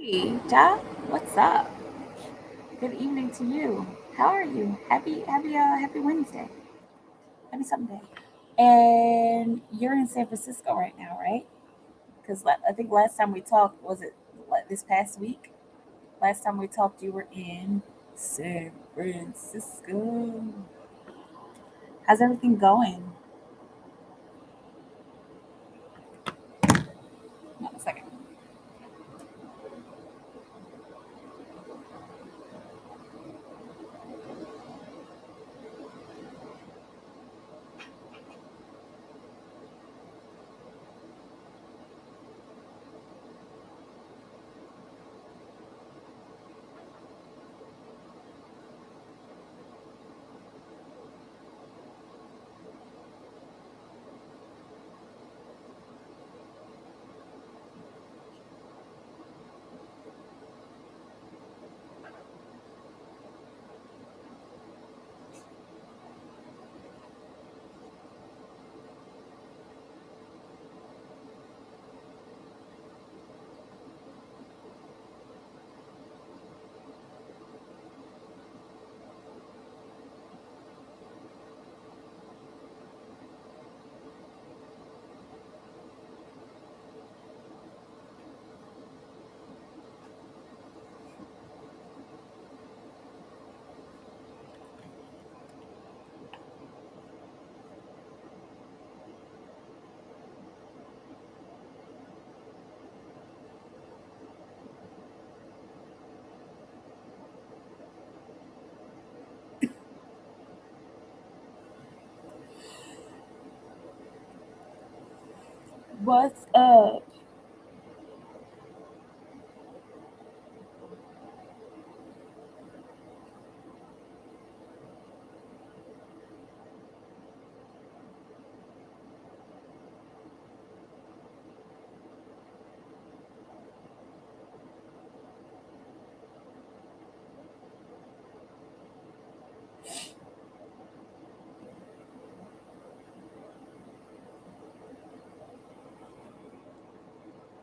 Hey, Ja, what's up? Good evening to you. How are you? Happy Wednesday. Happy Sunday. And you're in San Francisco right now, right? Because I think last time we talked, was it this past week? Last time we talked, you were in San Francisco. How's everything going? Hold on a second. What's up?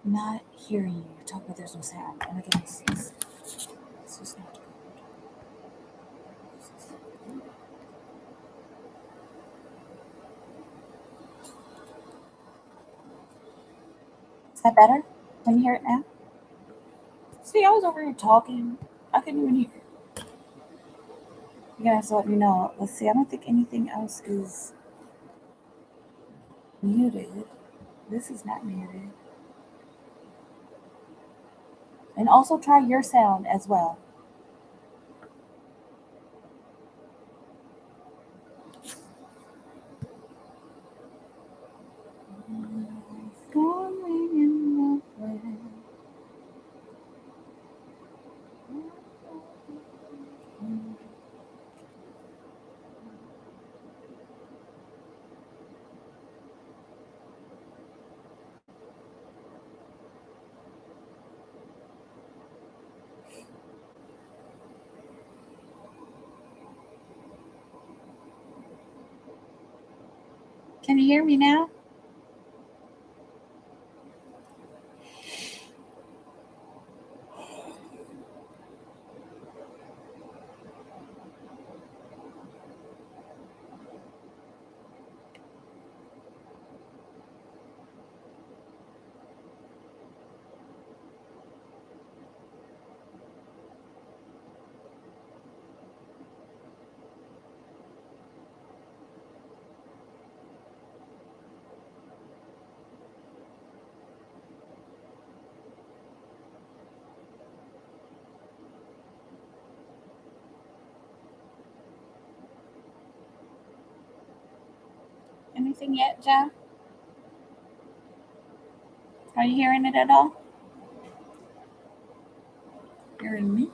Not hearing you. You're talking, but there's no sound. Oh my goodness. It's just not good. Is that better? Can you hear it now? See, I was over here talking. I couldn't even hear. You guys let me know. Let's see. I don't think anything else is muted. This is not muted. And also try your sound as well. Going in the wind. Can you hear me now? Anything yet, John? Are you hearing it at all? Hearing me?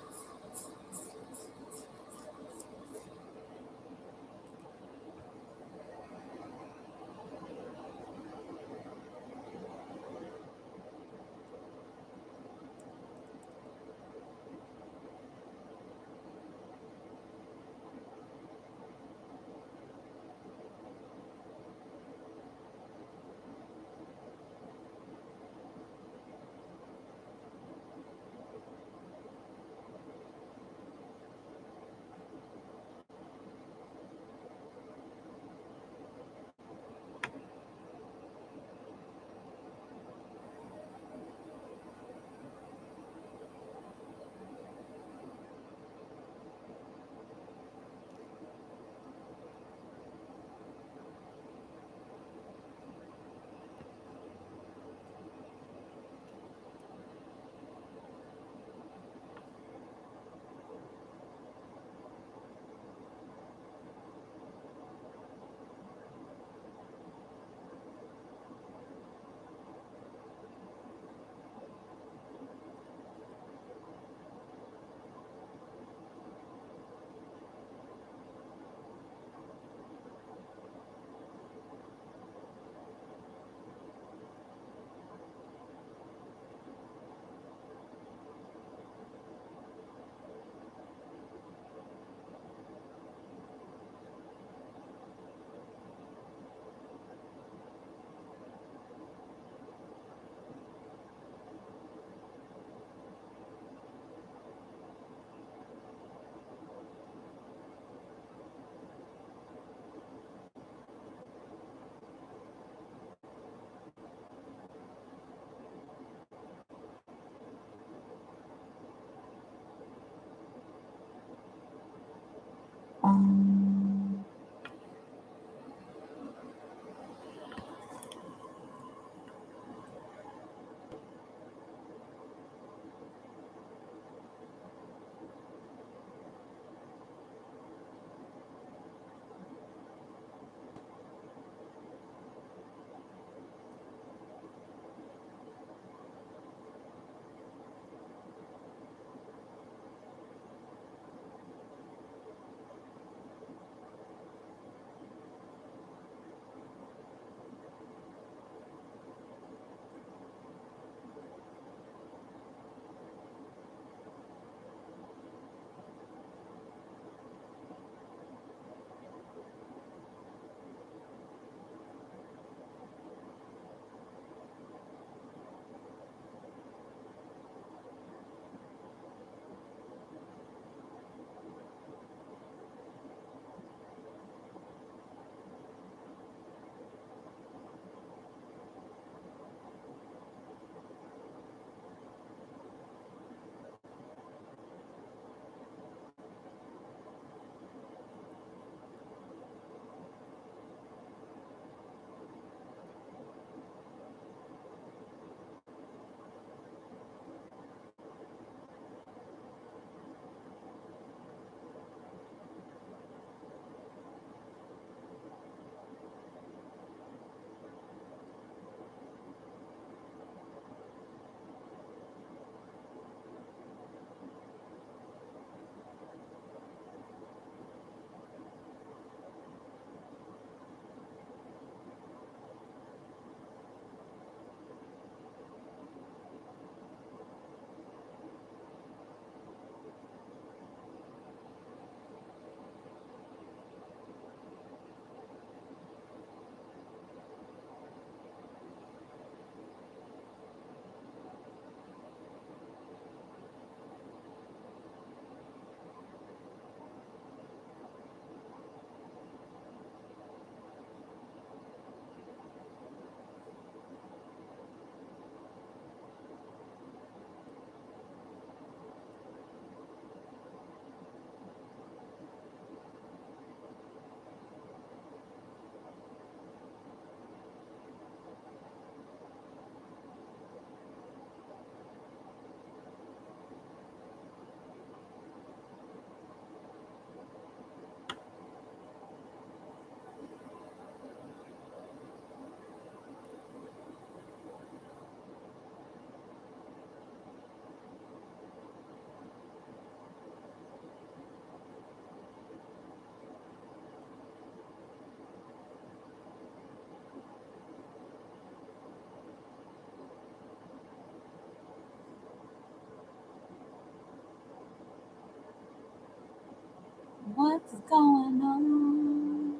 What's going on?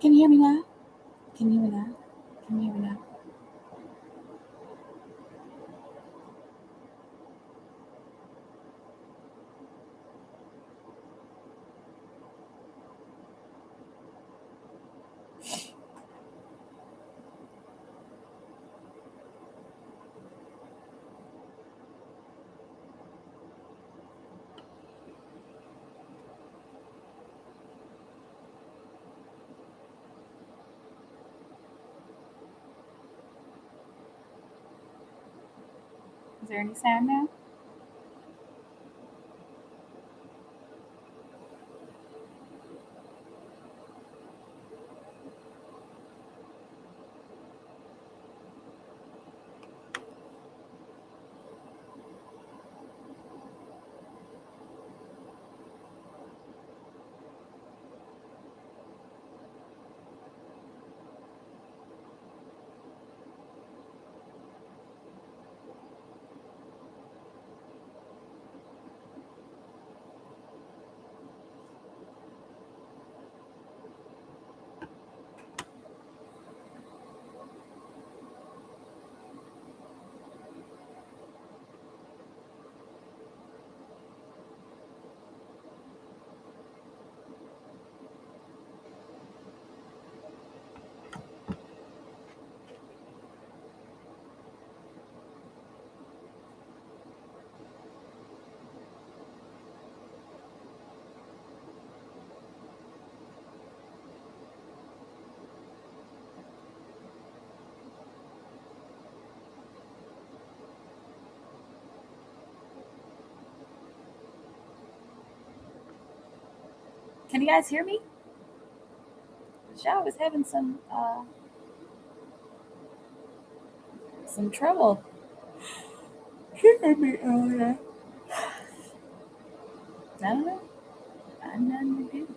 Can you hear me now? Can you hear me now? Can you hear me now? Is there any sound now? Can you guys hear me? Michelle was having some trouble hearing me earlier. I don't know. I'm not in the good.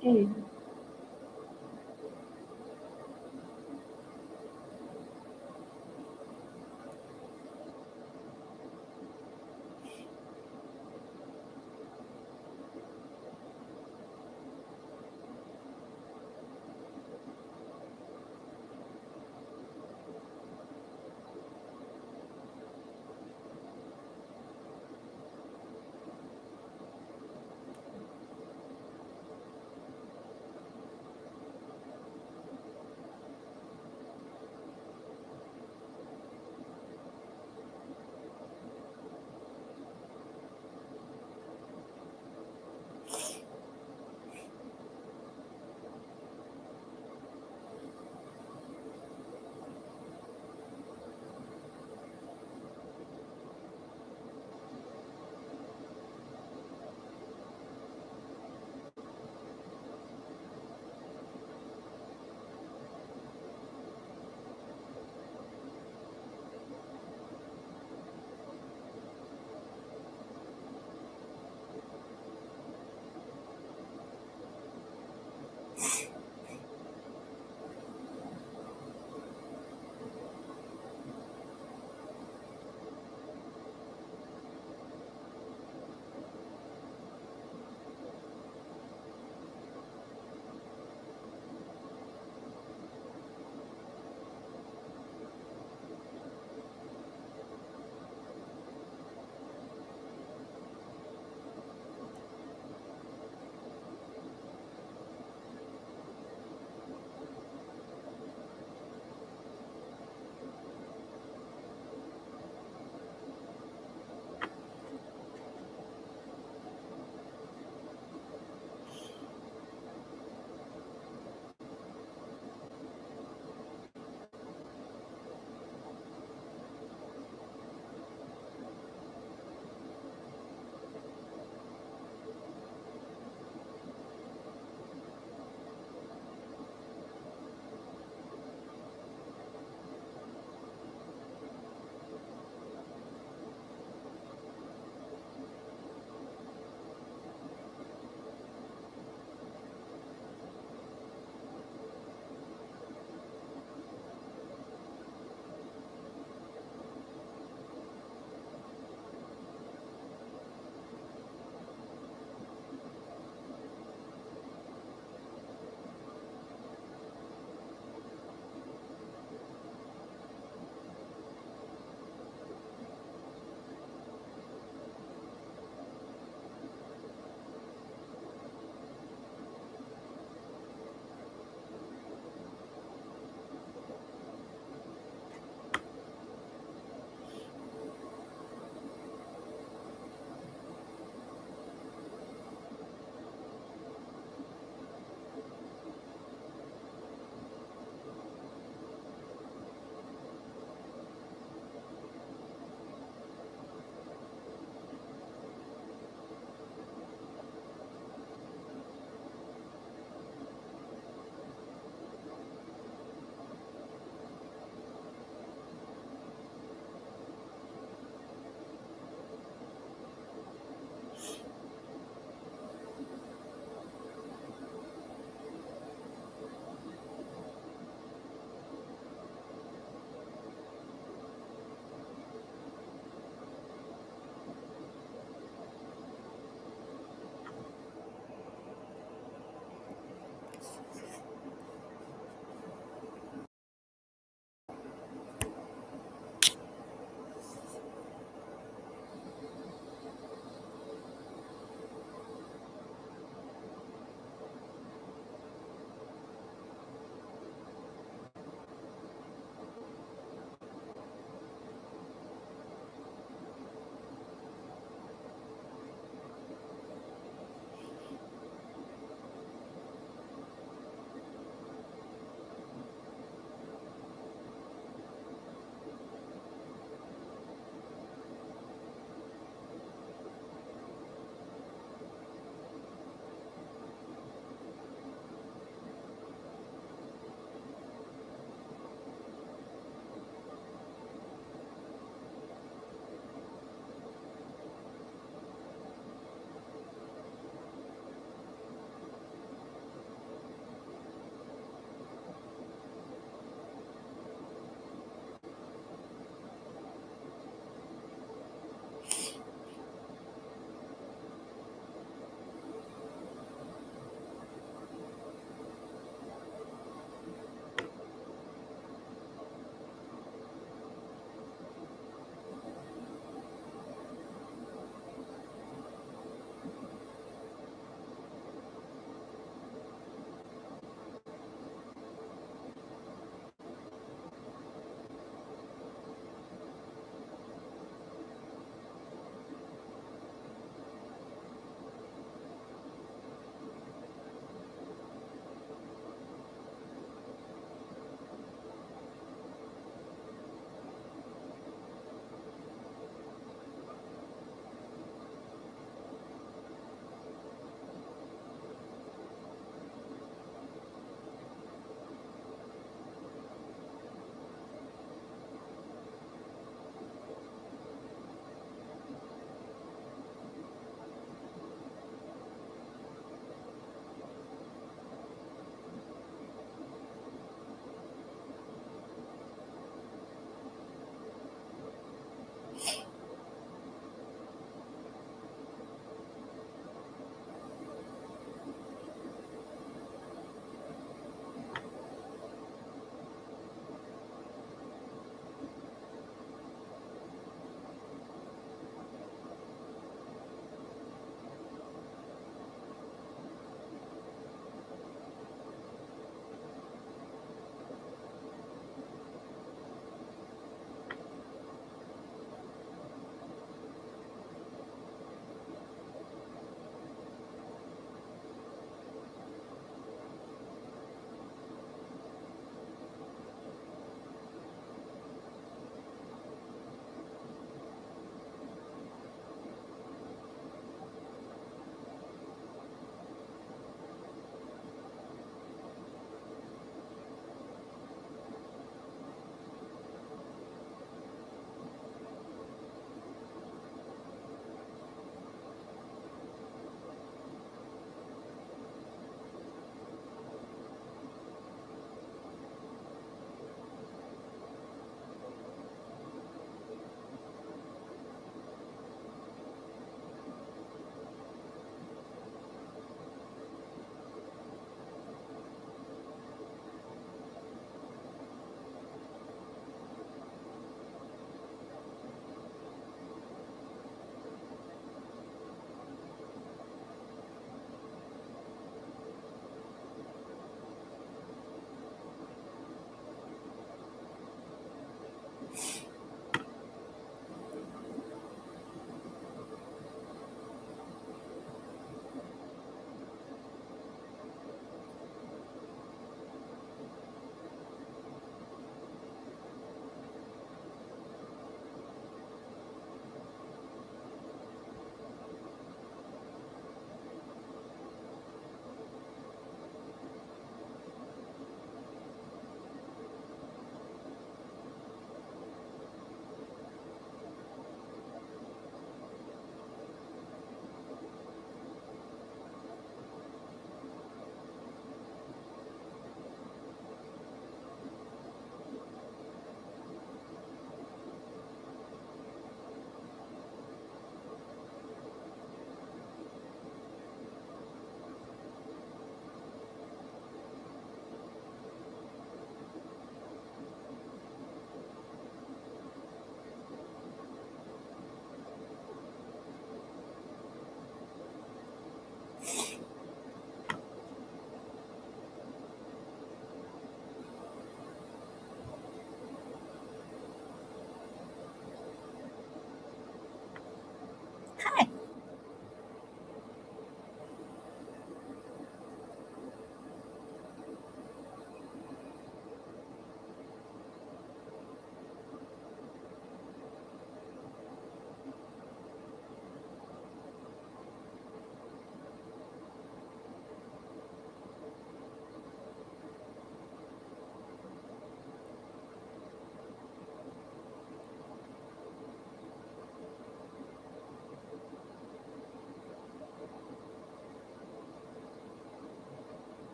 Hey.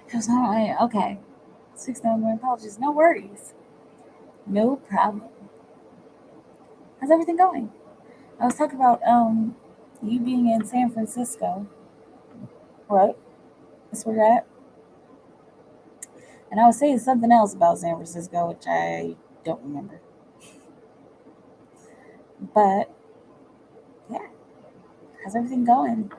Because I'm like, okay, 6 apologies, no worries, no problem. How's everything going? I was talking about you being in San Francisco, right? That's where you're at. And I was saying something else about San Francisco, which I don't remember. But yeah, how's everything going?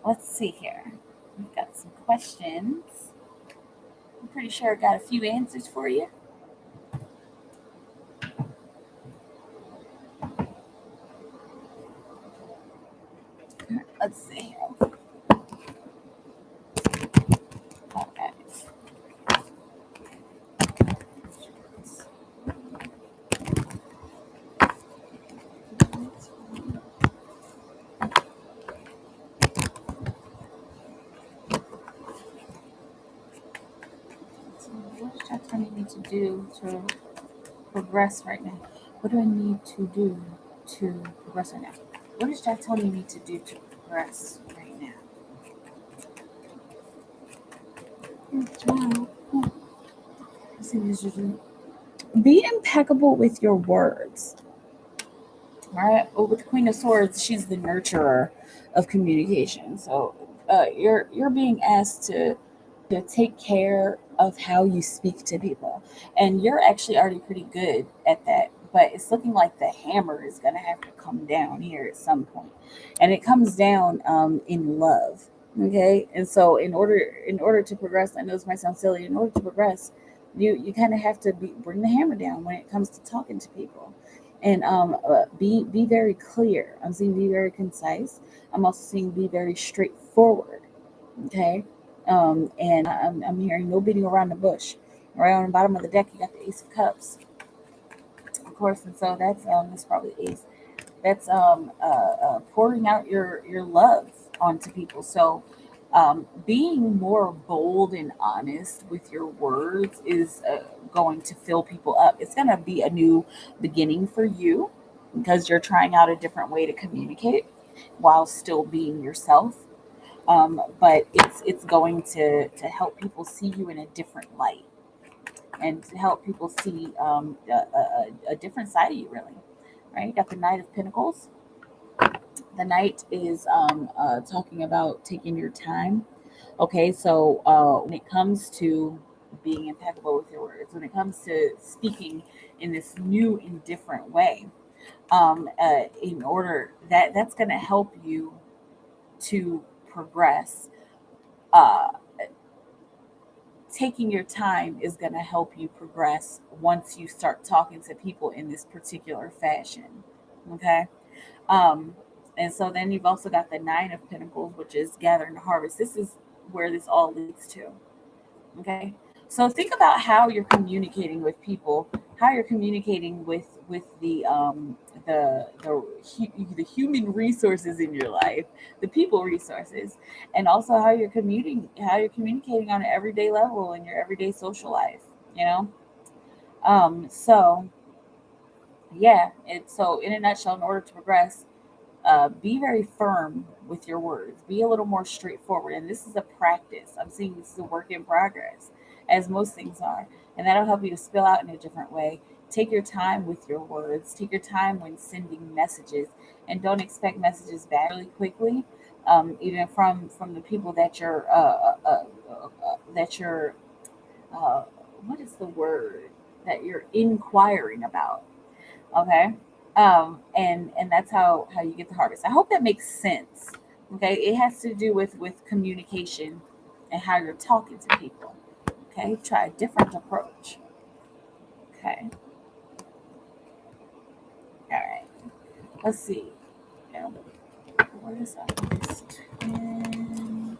Let's see here. We've got some questions. I'm pretty sure I got a few answers for you. Let's see here. Okay. So what does Jack need to do to progress right now? What do I need to do to progress right now? What does Jack Tony need to do to progress right now? Wow. Be impeccable with your words. All right. Well, with the Queen of Swords, she's the nurturer of communication. So you're being asked to take care of how you speak to people, and you're actually already pretty good at that. But it's looking like the hammer is going to have to come down here at some point, and it comes down in love. Okay, and so in order to progress, I know this might sound silly. In order to progress, you kind of have to bring the hammer down when it comes to talking to people, and be very clear. I'm seeing be very concise. I'm also seeing be very straightforward. Okay, and I'm hearing no beating around the bush. Right on the bottom of the deck, you got the Ace of Cups, of course, and so that's probably Ace. That's pouring out your love onto people. So being more bold and honest with your words is going to fill people up. It's going to be a new beginning for you because you're trying out a different way to communicate while still being yourself. But it's going to help people see you in a different light and to help people see a different side of you, really. Right? You got the Knight of Pentacles. The Knight is talking about taking your time. Okay, so when it comes to being impeccable with your words, when it comes to speaking in this new and different way, in order that's going to help you to progress uh, taking your time is going to help you progress once you start talking to people in this particular fashion. Okay. Um, and so then you've also got the Nine of Pentacles, which is gathering the harvest. This is where this all leads to. Okay. So think about how you're communicating with people, how you're communicating with the human resources in your life, the people resources, and also how you're communicating on an everyday level in your everyday social life. You know. So yeah. So in a nutshell, in order to progress, be very firm with your words. Be a little more straightforward. And this is a practice. I'm seeing this is a work in progress, as most things are. And that'll help you to spill out in a different way. Take your time with your words. Take your time when sending messages, and don't expect messages back really quickly. Even from the people that you're uh, what is the word that you're inquiring about. Okay. And that's how you get the harvest. I hope that makes sense. Okay. It has to do with communication and how you're talking to people. Okay. Try a different approach. Okay. All right. Let's see. Yeah. What is August 10?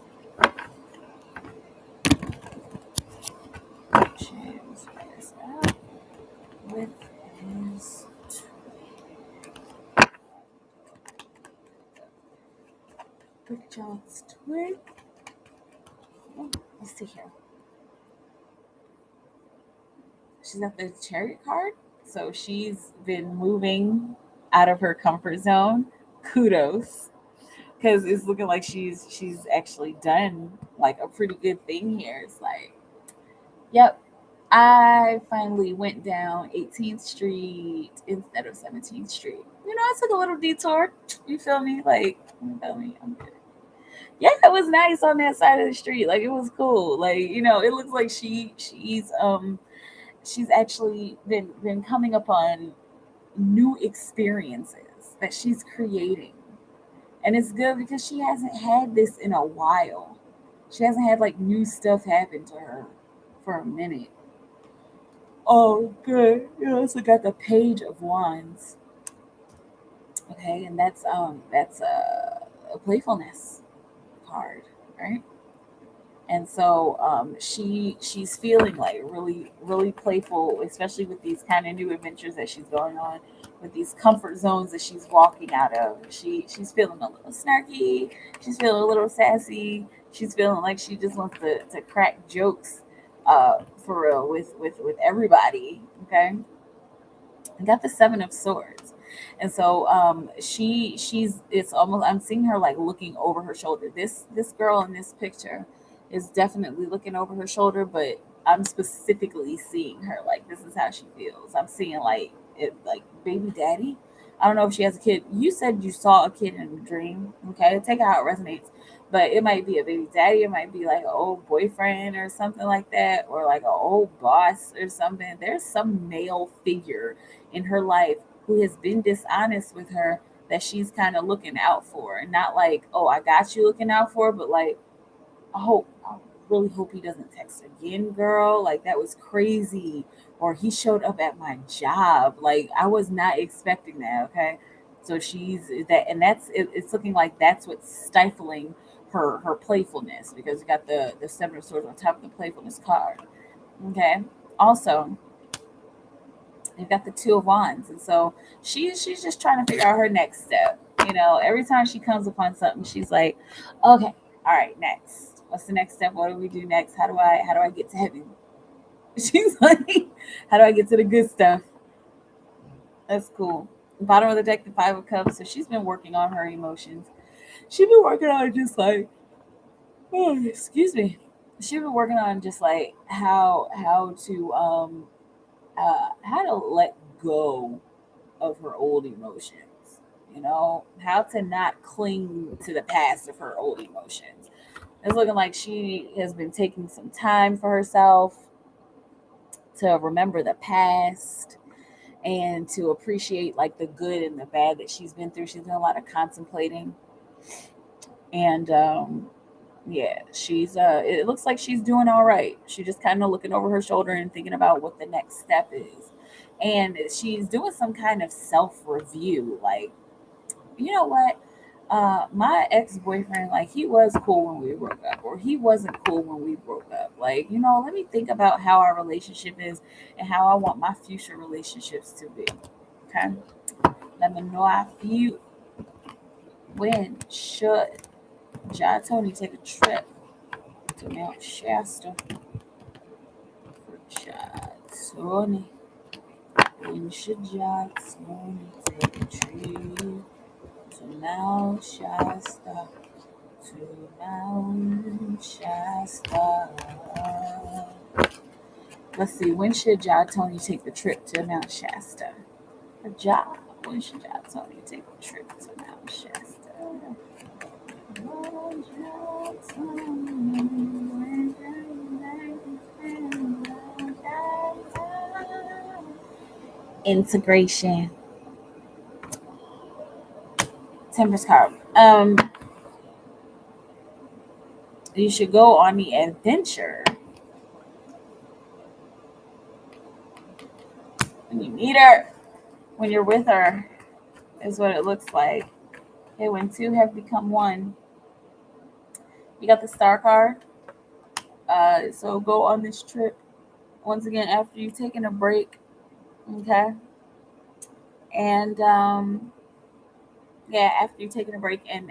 James, what is that? With his Big John's twin. Oh, let's see here. She's got the Chariot card. So she's been moving out of her comfort zone. Kudos. Because it's looking like she's actually done like a pretty good thing here. It's like, yep, I finally went down 18th Street instead of 17th Street. I took a little detour. You feel me? Like, you feel me? I'm good. Yeah, it was nice on that side of the street. Like, it was cool. Like, it looks like she's actually been coming upon new experiences that she's creating. And it's good because she hasn't had this in a while. She hasn't had like new stuff happen to her for a minute. Oh, good. You also got the Page of Wands. Okay, and that's a playfulness card, right? And so she's feeling like really playful, especially with these kind of new adventures that she's going on, with these comfort zones that she's walking out of. She's feeling a little snarky. She's feeling a little sassy. She's feeling like she just wants to crack jokes, for real, with everybody. Okay, I got the Seven of Swords. And so she's it's almost, I'm seeing her like looking over her shoulder. This girl in this picture is definitely looking over her shoulder, but I'm specifically seeing her like this is how she feels. I'm seeing like it like baby daddy. I don't know if she has a kid. You said you saw a kid in a dream. Okay, take it how it resonates. But it might be a baby daddy, it might be like an old boyfriend or something like that, or like an old boss or something. There's some male figure in her life who has been dishonest with her that she's kind of looking out for. And not like, oh, I got you looking out for, but like, I really hope he doesn't text again, girl. Like, that was crazy. Or he showed up at my job. Like, I was not expecting that, okay? So she's that, and it's looking like that's what's stifling her playfulness, because you got the Seven of Swords on top of the playfulness card. Okay. Also, you've got the Two of Wands, and so she's just trying to figure out her next step. Every time she comes upon something, she's like, okay, all right, next. What's the next step? What do we do next? How do I get to heaven? She's like, how do I get to the good stuff? That's cool. Bottom of the deck, the Five of Cups. So she's been working on her emotions. She's been working on just like, oh, excuse me. She's been working on just like how to let go of her old emotions. How to not cling to the past of her old emotions. It's looking like she has been taking some time for herself to remember the past and to appreciate like the good and the bad that she's been through. She's done a lot of contemplating, and Yeah, she's it looks like she's doing all right. She's just kind of looking over her shoulder and thinking about what the next step is. And she's doing some kind of self-review. Like, you know what? My ex-boyfriend, like, he was cool when we broke up, or he wasn't cool when we broke up. Like, let me think about how our relationship is and how I want my future relationships to be. Okay? Let me know how I feel. When should John Tony take a trip to Mount Shasta? John Tony. When should John Tony take a trip to Mount Shasta? To Mount Shasta. Let's see. When should John Tony take the trip to Mount Shasta? Or John. When should John Tony take the trip to Mount Shasta? Oh, John Tony. Integration. Tempest card. You should go on the adventure. When you meet her, when you're with her, is what it looks like. Okay, when two have become one. You got the star card. So go on this trip once again after you've taken a break. Okay. And yeah, after you've taken a break, and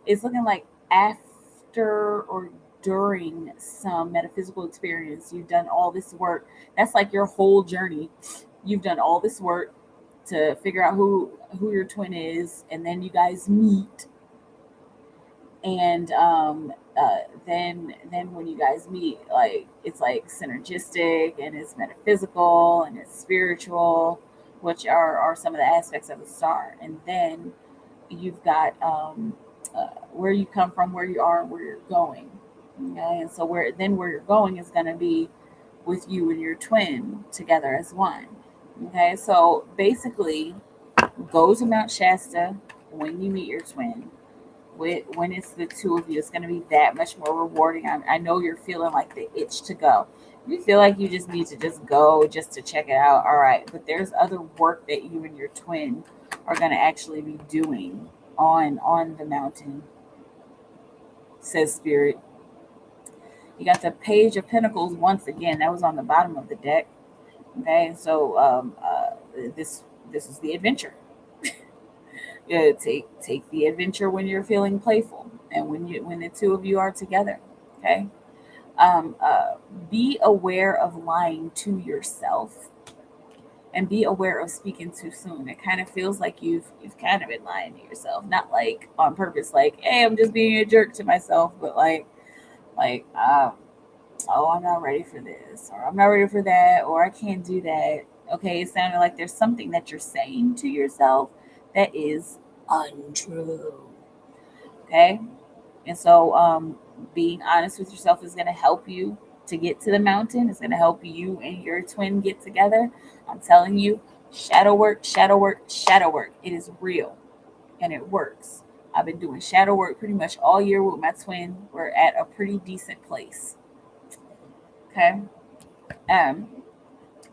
it's looking like after or during some metaphysical experience, you've done all this work. That's like your whole journey. You've done all this work to figure out who your twin is, and then you guys meet, and then when you guys meet, like, it's like synergistic, and it's metaphysical, and it's spiritual, which are some of the aspects of the star. And then you've got where you come from, where you are, and where you're going. Okay, and so where you're going is going to be with you and your twin together as one. Okay, so basically, go to Mount Shasta when you meet your twin. When it's the two of you, it's going to be that much more rewarding. I know you're feeling like the itch to go. You feel like you just need to just go just to check it out. All right, but there's other work that you and your twin are going to actually be doing on the mountain, says Spirit. You got the Page of Pentacles once again. That was on the bottom of the deck. Okay, so this is the adventure. Take the adventure when you're feeling playful, and when the two of you are together. Okay. Um, uh, be aware of lying to yourself, and be aware of speaking too soon. It kind of feels like you've kind of been lying to yourself, not like on purpose, like, hey, I'm just being a jerk to myself, but like oh, I'm not ready for this, or I'm not ready for that, or I can't do that. Okay, it sounded like there's something that you're saying to yourself that is untrue. Okay, and so being honest with yourself is going to help you to get to the mountain. It's going to help you and your twin get together. I'm telling you, shadow work, shadow work, shadow work. It is real, and it works. I've been doing shadow work pretty much all year with my twin. We're at a pretty decent place. Okay. Um,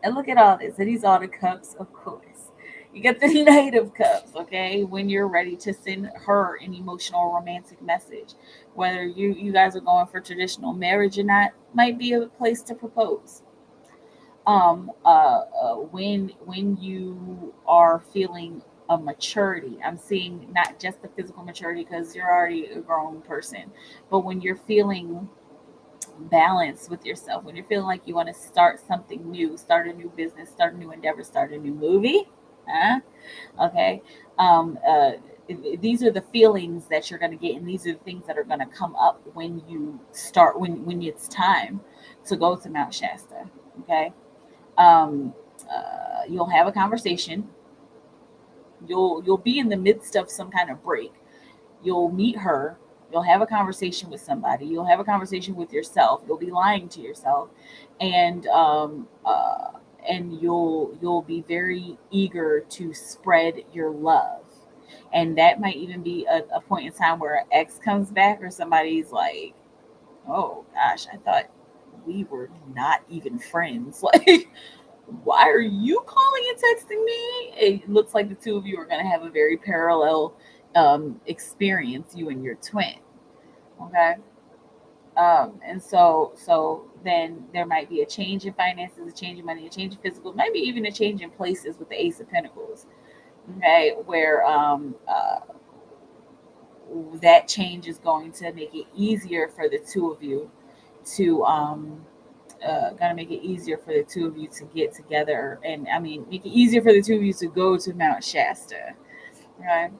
and look at all this. And these are the cups, of course. You get the Knight of Cups, okay? When you're ready to send her an emotional romantic message. Whether you guys are going for traditional marriage or not, might be a place to propose. When you are feeling a maturity, I'm seeing not just the physical maturity because you're already a grown person, but when you're feeling balance with yourself, when you're feeling like you want to start something new, start a new business, start a new endeavor, start a new movie. Huh? Okay. Um, uh, these are the feelings that you're going to get, and these are the things that are going to come up when you start, when it's time to go to Mount Shasta. Okay. Um, you'll have a conversation. You'll be in the midst of some kind of break. You'll meet her. You'll have a conversation with somebody. You'll have a conversation with yourself. You'll be lying to yourself, and you'll be very eager to spread your love. And that might even be a point in time where an ex comes back, or somebody's like, Oh gosh, I thought we were not even friends. Like, why are you calling and texting me? It looks like the two of you are going to have a very parallel experience, you and your twin. Okay. And so then there might be a change in finances, a change in money, a change in physical, maybe even a change in places with the Ace of Pentacles. Okay, where that change is going to make it easier for the two of you to gonna make it easier for the two of you to get together, and I mean make it easier for the two of you to go to Mount Shasta. Right.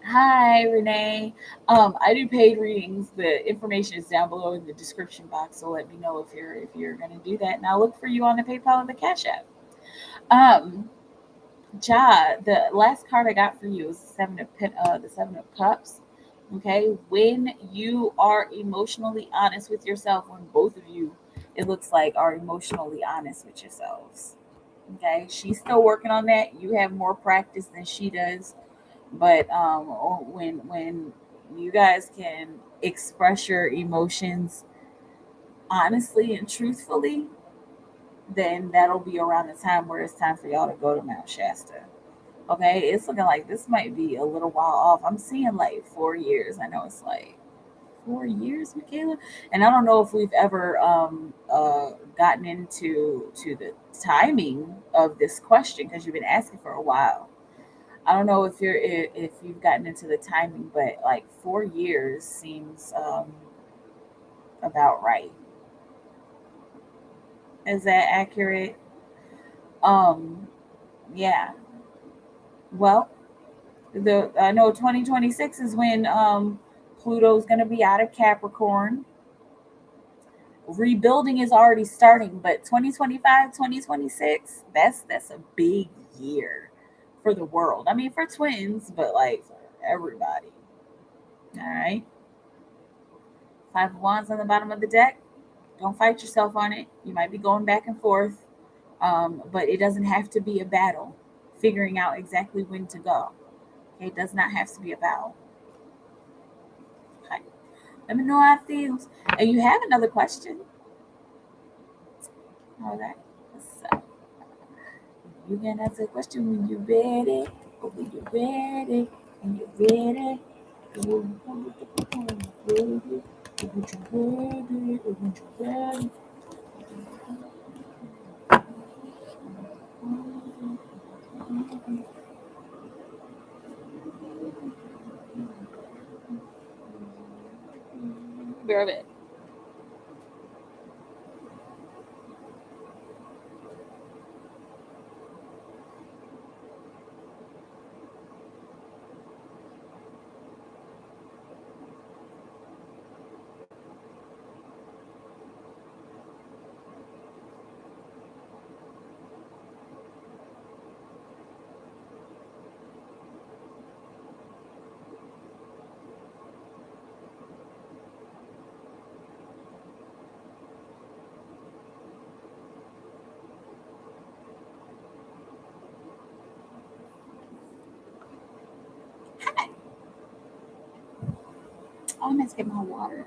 Hi, Renee. I do paid readings. The information is down below in the description box, so let me know if you're gonna do that, and I'll look for you on the PayPal and the Cash App. Um, Ja, the last card I got for you is the Seven of Cups. Okay, when you are emotionally honest with yourself, when both of you, it looks like, are emotionally honest with yourselves. Okay, she's still working on that. You have more practice than she does, but when you guys can express your emotions honestly and truthfully, then that'll be around the time where it's time for y'all to go to Mount Shasta. Okay, it's looking like this might be a little while off. I'm seeing like 4 years. I know it's like 4 years, Michaela, and I don't know if we've ever gotten into the timing of this question because you've been asking for a while. I don't know if you've gotten into the timing, but like 4 years seems about right. Is that accurate? Um, yeah. Well, the I know 2026 is when Pluto's going to be out of Capricorn. Rebuilding is already starting, but 2025, 2026, that's a big year for the world. I mean, for twins, but like for everybody. All right. Five of Wands on the bottom of the deck. Don't fight yourself on it. You might be going back and forth, but it doesn't have to be a battle. Figuring out exactly when to go. Okay, it does not have to be a battle. Okay. Let me know how it feels. And you have another question. Okay. So you can answer the question when you're ready. When you're ready. When you're ready. When you're ready. Be right back. Oh, I meant to get my water.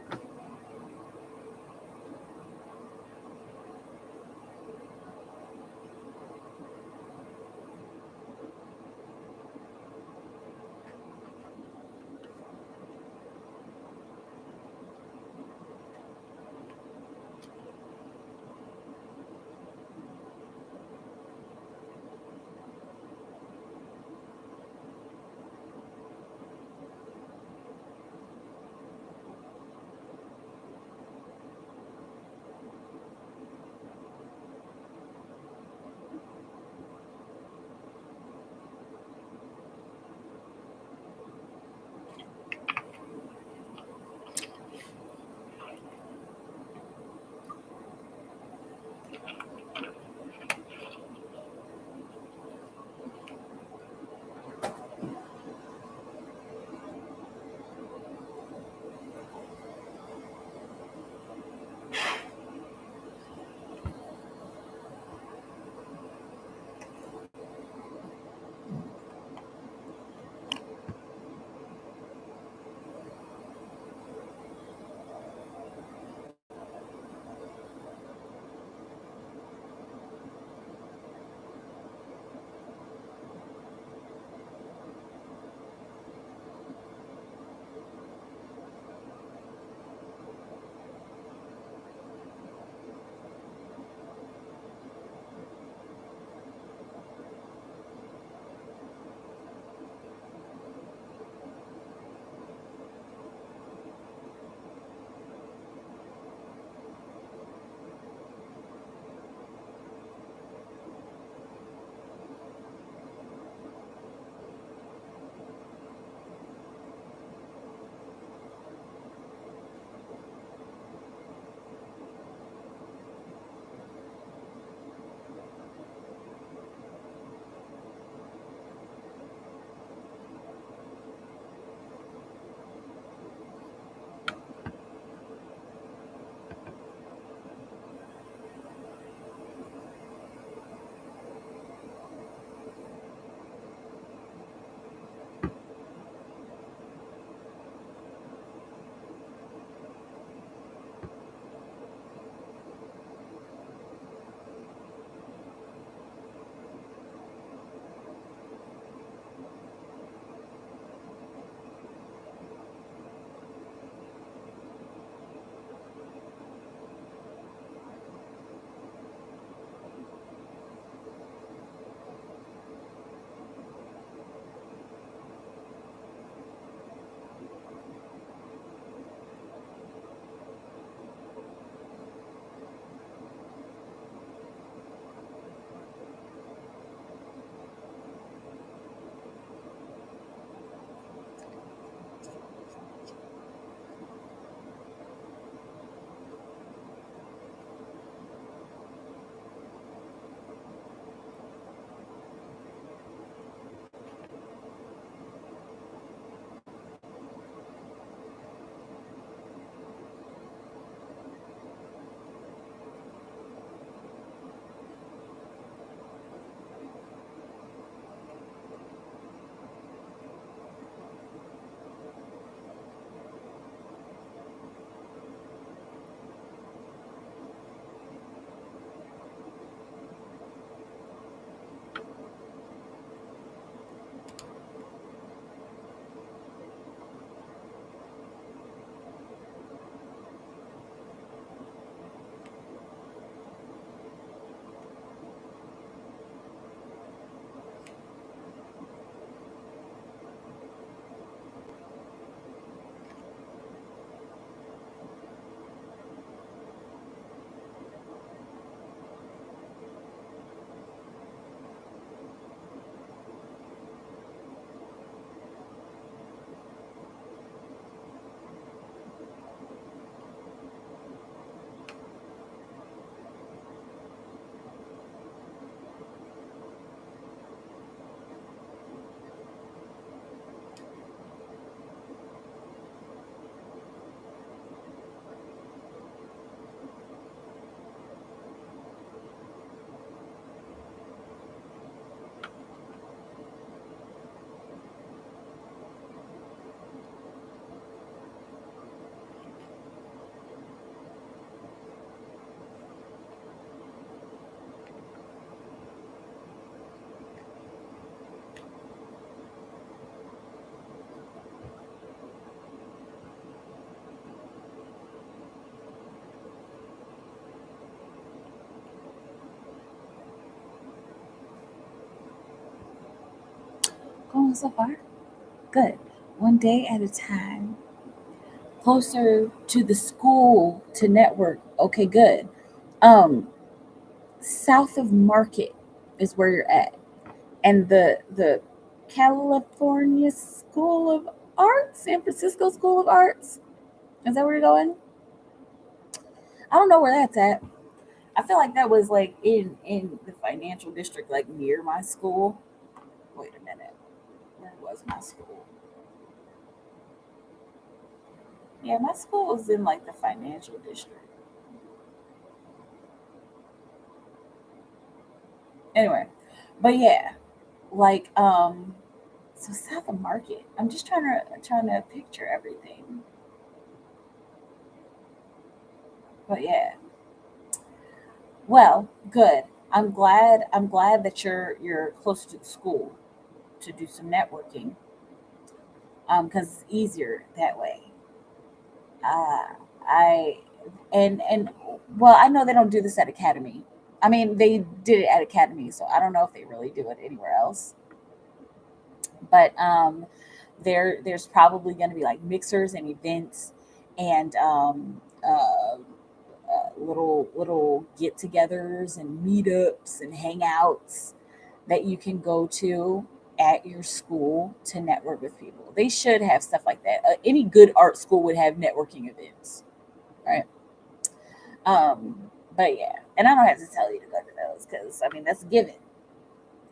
well so far? Good. One day at a time. Closer to the school to network. Okay, good. South of Market is where you're at. And the California School of Arts, San Francisco School of Arts. Is that where you're going? I don't know where that's at. I feel like that was like in the financial district, like near my school. Wait a minute, where was my school? Yeah, my school was in like the financial district. Anyway, but yeah, like so South of Market. I'm just trying to picture everything. But yeah, well, good. I'm glad that you're close to the school to do some networking. Because it's easier that way. Uh, I and well, I know they don't do this at Academy. I mean, they did it at Academy, so I don't know if they really do it anywhere else. But there's probably going to be like mixers and events and little get-togethers and meetups and hangouts that you can go to at your school to network with people. They should have stuff like that. Any good art school would have networking events, right? But yeah, and I don't have to tell you to go to those because I mean that's a given,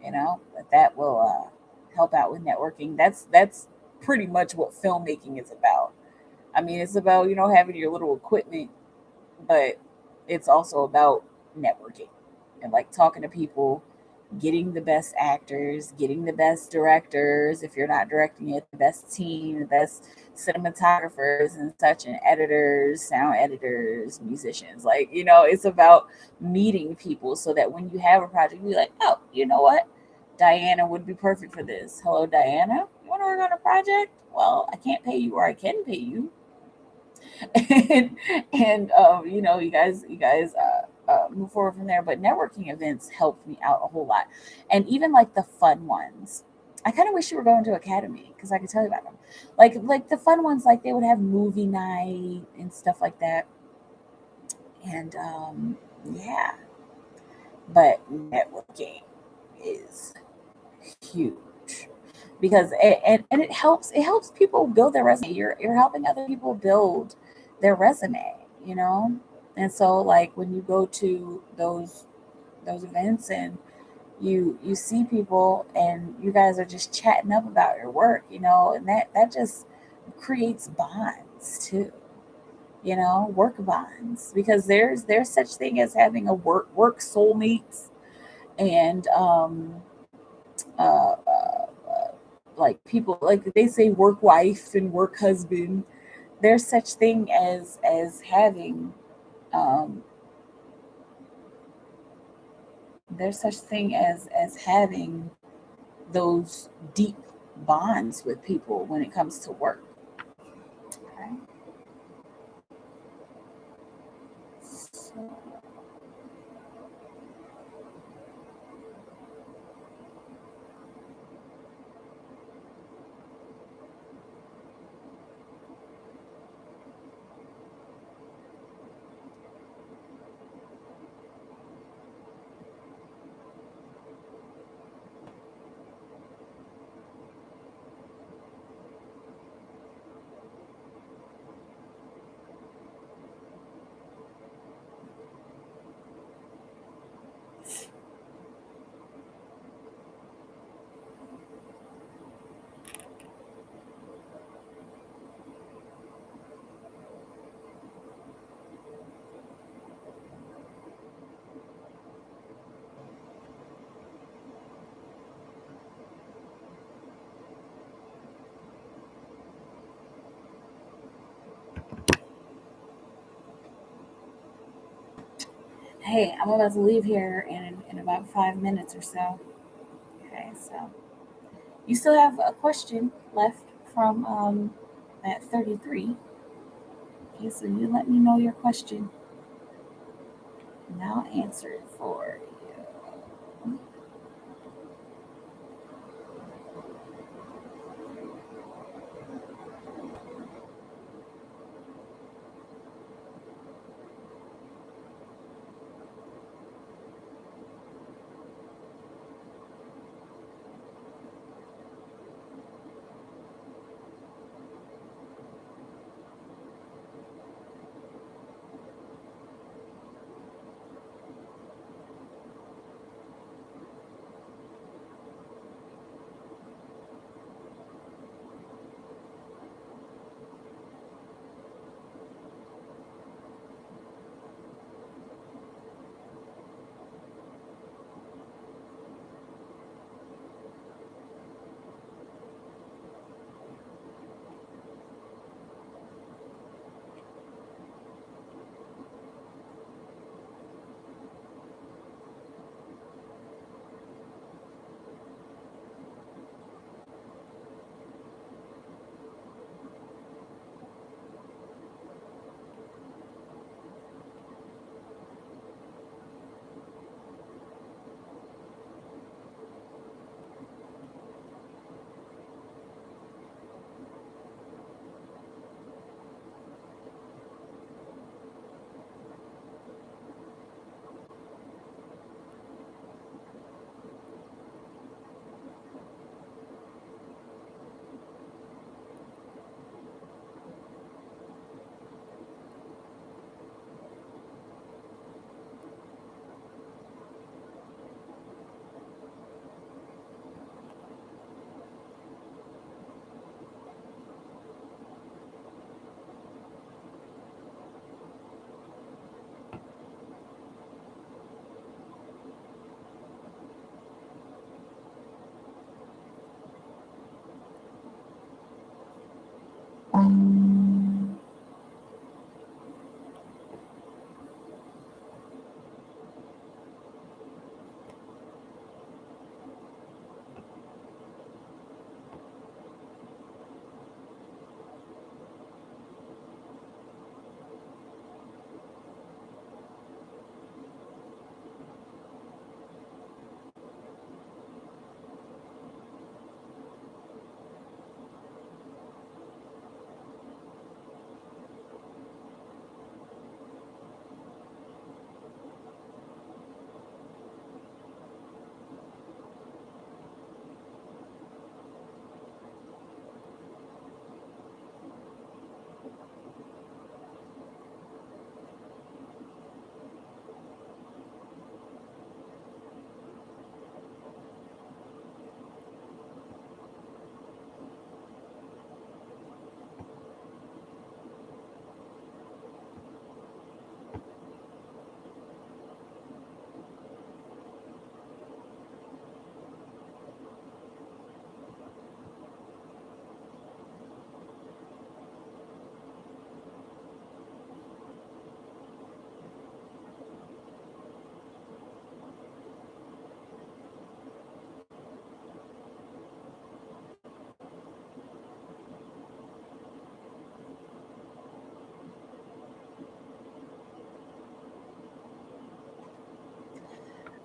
but that will help out with networking. That's pretty much what filmmaking is about. I mean, it's about having your little equipment, but it's also about networking and like talking to people, getting the best actors, getting the best directors. If you're not directing it, the best team, the best cinematographers and such, and editors, sound editors, musicians. Like, it's about meeting people so that when you have a project, you're like, oh, you know what? Diana would be perfect for this. Hello, Diana. You want to work on a project? Well, I can't pay you, or I can pay you. and you guys move forward from there. But networking events helped me out a whole lot, and even like the fun ones. I kind of wish you were going to Academy because I could tell you about them. Like the fun ones, like they would have movie night and stuff like that. And yeah, but networking is huge because and it helps people build their resume. You're helping other people build their resume. And so like when you go to those events and you see people and you guys are just chatting up about your work, and that just creates bonds too. Work bonds, because there's such thing as having a work soulmates and uh, like people, like they say work wife and work husband. There's such thing as having um there's such thing as having those deep bonds with people when it comes to work. Okay. So, hey, I'm about to leave here in about 5 minutes or so. Okay, so you still have a question left from at 33. Okay, so you let me know your question and I'll answer it for you.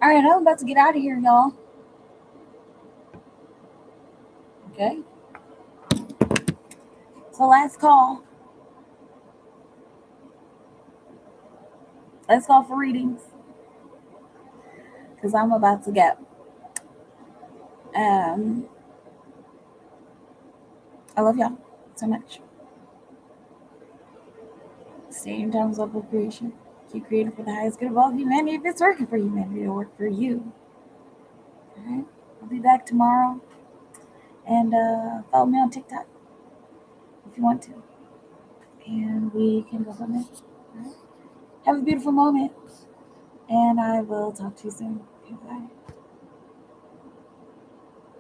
All right, I'm about to get out of here, y'all. Okay. So last call. Let's call for readings. Because I'm about to go. I love y'all so much. Stay in terms of creation. Keep creating for the highest good of all humanity. If it's working for humanity, it'll work for you. All right. I'll be back tomorrow. And follow me on TikTok if you want to. And we can go from there. All right. Have a beautiful moment. And I will talk to you soon. Okay, bye.